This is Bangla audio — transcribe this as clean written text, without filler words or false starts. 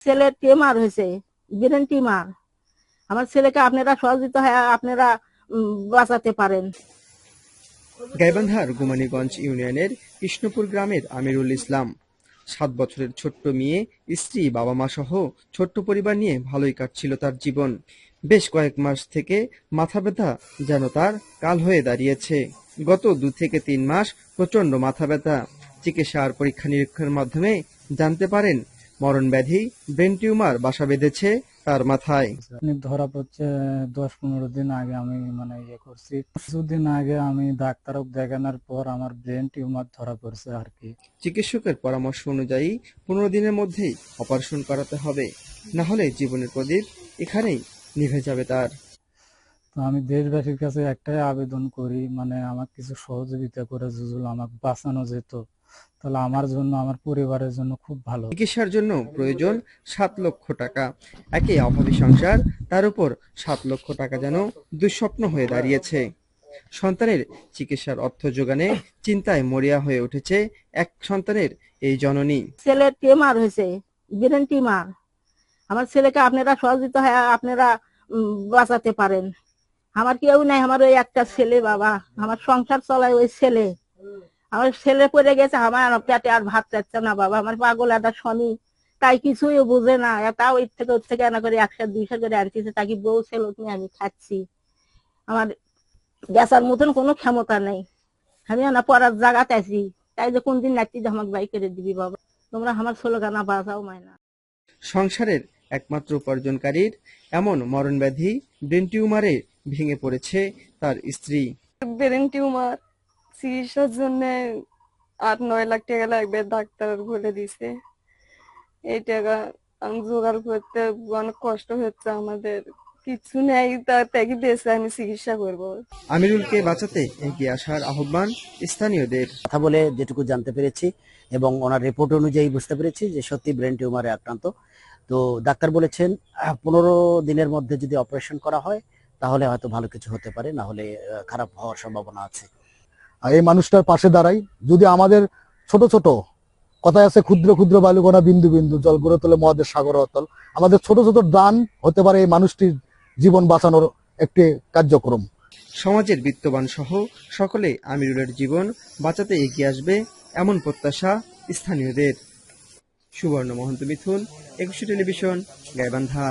ছেলের টিউমার হয়েছে, ব্রেন টিউমার। আমার ছেলেকে আপনারা সহযোগিতা হয় আপনারা বাঁচাতে পারেন। গাইবান্ধার গুমানীগঞ্জ ইউনিয়নের কৃষ্ণপুর গ্রামের আমিরুল ইসলাম 7 বছরের ছোট্ট মেয়ে, স্ত্রী, বাবা মা সহ ছোট্ট পরিবার নিয়ে ভালোই কাটছিল তার জীবন। বেশ কয়েক মাস থেকে মাথা ব্যথা যেন তার কাল হয়ে দাঁড়িয়েছে। গত 2 থেকে 3 মাস প্রচন্ড মাথা ব্যথা। চিকিৎসা আর পরীক্ষা নিরীক্ষার মাধ্যমে জানতে পারেন মরণ ব্যাধি ব্রেন টিউমার বাসা বেঁধেছে তার মাথায়। ধরা পড়ছে 10-15 দিন আগে আমি ইয়ে করছি। কিছুদিন আগে আমি ডাক্তারক দেখানোর পর আমার ব্রেন টিউমার ধরা পড়ছে আর কি। চিকিৎসকের পরামর্শ অনুযায়ী 15 দিনের মধ্যেই অপারেশন করাতে হবে, না হলে জীবনের প্রদীপ এখানেই নিভে যাবে তার। তো আমি দেশবাসীর কাছে একটাই আবেদন করি, আমার কিছু সহযোগিতা করে যদি আমাকে বাঁচানো যেত তাহলে আমার জন্য, আমার পরিবারের জন্য খুব ভালো। চিকিৎসার জন্য প্রয়োজন 7 লক্ষ টাকা। একে অভাবী সংসার, তার উপর 7 লক্ষ টাকা যেন দুঃস্বপ্ন হয়ে দাঁড়িয়েছে। সন্তানের চিকিৎসার অর্থ যোগানে চিন্তায় মরিয়া হয়ে উঠেছে এক সন্তানের এই জননী। ছেলের টিউমার হয়েছে, ব্রেন টিউমার। আমার ছেলেকে আপনারা সহযোগিতা হয় আপনারা বাঁচাতে পারেন। আমার কেউ নাই, আমার ওই একটা ছেলে বাবা, আমার সংসার চলায় ওই ছেলে। আমার ছেলে পড়ে গেছে, আমার পেটে আর ভাত চাচ্ছে না বাবা। আমার পাগল একটা শনি, তাই কিছুই বুঝে না। তাও ওর থেকে এনা করে 100-200 করে আর কিছু, তাকে বউ ছেলে নিয়ে আমি খাচ্ছি। আমার বেচার মতন কোনো ক্ষমতা নেই। আমি না পড়ার জায়গাতে আছি, তাই যে কোনদিন নাচি যে আমাকে বাই করে দিবি বাবা, তোমরা আমার ছোলগানা বাঁচাও মায়না। সংসারের একমাত্র উপার্জনকারীর এমন মরণ ব্যাধি ব্রেন টিউমারে ভেঙে পড়েছে তার স্ত্রী। ব্রেন টিউমার চিকিৎসার জন্য 8-9 লাখ টাকা লাগবে, ডাক্তার বলে দিছে। এই টাকা আমি জোগাড় করতে অনেক কষ্ট হচ্ছে আমাদের। কিছু নেই, তাকে বেঁচে আমি চিকিৎসা করব। আমিরুলকে বাঁচাতে এগিয়ে আসার আহ্বান স্থানীয়দের। কথা বলে যেটুকু জানতে পেরেছি এবং ওনার রিপোর্ট অনুযায়ী বুঝতে পেরেছি যে সত্যি ব্রেন টিউমারে আক্রান্ত। তো ডাক্তার বলেছেন 15 দিনের মধ্যে যদি অপারেশন করা হয় তাহলে হয়তো ভালো কিছু হতে পারে, না হলে খারাপ হওয়ার সম্ভাবনা আছে। আর এই মানুষটার পাশে দাঁড়াই। যদি আমাদের ছোট ছোট কথায় আছে, ক্ষুদ্র ক্ষুদ্র বালুকণা বিন্দু বিন্দু জল গড়ে তোলে মহাদেশ সাগর অতল, আমাদের ছোট ছোট দান হতে পারে এই মানুষটির জীবন বাঁচানোর একটি কার্যক্রম। সমাজের বিত্তবান সহ সকলে আমিরুলের জীবন বাঁচাতে এগিয়ে আসবে এমন প্রত্যাশা স্থানীয়দের। সুবর্ণ মহন্ত মিথুন, 21 টেলিভিশন, গাইবান্ধা।